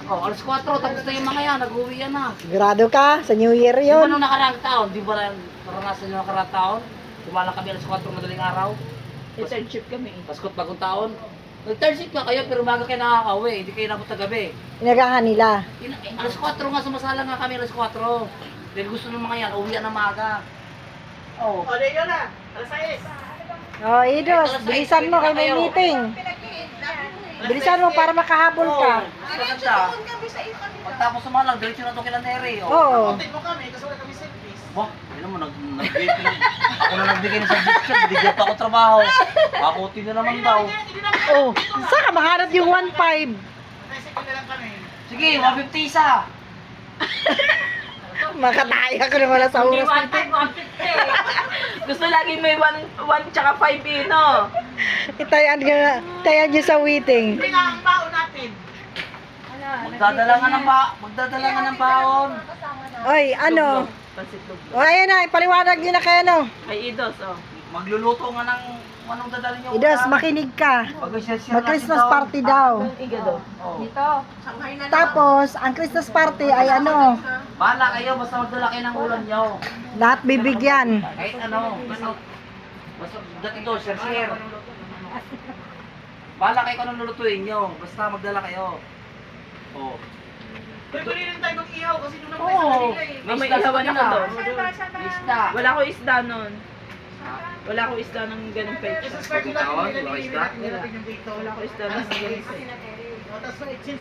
Oh, alas 4, tapos na yung mga yan, nag-uwi yan na. Sigurado ka? Sa New Year Di ba yun? nung nakaraang taon, di ba naranasan nyo nakaraang taon? Kumala kami alas 4 madaling araw. Internship kami. Paskot bagong taon. Nag-internship nga kayo, pero umaga kayo nakaka-uwi, hindi kayo nabot na gabi. Inagahan nila. Alas 4 nga, sumasala nga kami alas 4. Dahil gusto ng mga yan, uwi yan ng maaga. Oh. O, yun na. Alas 6. Oh, Idos, bilisan mo kay may meeting. Bilisan mo para makahabol ka. Maganda. Pagtapos sumalang, diretso na ito kila Neri. Oh. Oo. Konti mo kami kasi wala kami service. Wah, yun naman, ako na nagbigay ng service check, hindi pa ako trabaho. Pakuti na naman daw. Oh, saan ka mahanap yung 1.5? Tricycle na lang kami. Sige, 150 isa. Makataya ko na wala sa Hindi oras. 1.5, 1.50. Gusto lagi may 1 tsaka 5 no? Tayan nyo sa waiting. Hindi nga ang baon natin. Magdadala nga ng baon. Oy, ano? Pansit luglo. O, ayan na, ipaliwanag nyo na kayo, no? Ay, Idos, oh. Magluluto nga ng anong dadalhin nyo. Idos, makinig ka. Mag-Christmas party daw. Igado. Oh. Tapos, ang Christmas party ay ano, Bahala kayo, basta magdala kayo ng ulam nyo. lahat bibigyan. Kahit ano, basta dating doon, share. Bahala kayo kung anong lulutuin nyo, basta magdala kayo. Oh. Pwede rin tayo mag-ihaw kasi doon naman Oo. sa kanila eh. May May isda ihawan sa ako kanila. doon. Isda. Wala ko isda nun. Wala ko isda ng ganung Kasi pecha. sa square nila Tawag, nila wala isda? nila yung dito. Oh. Wala ko isda ng ganung pecha. Oh. Tapos na exchange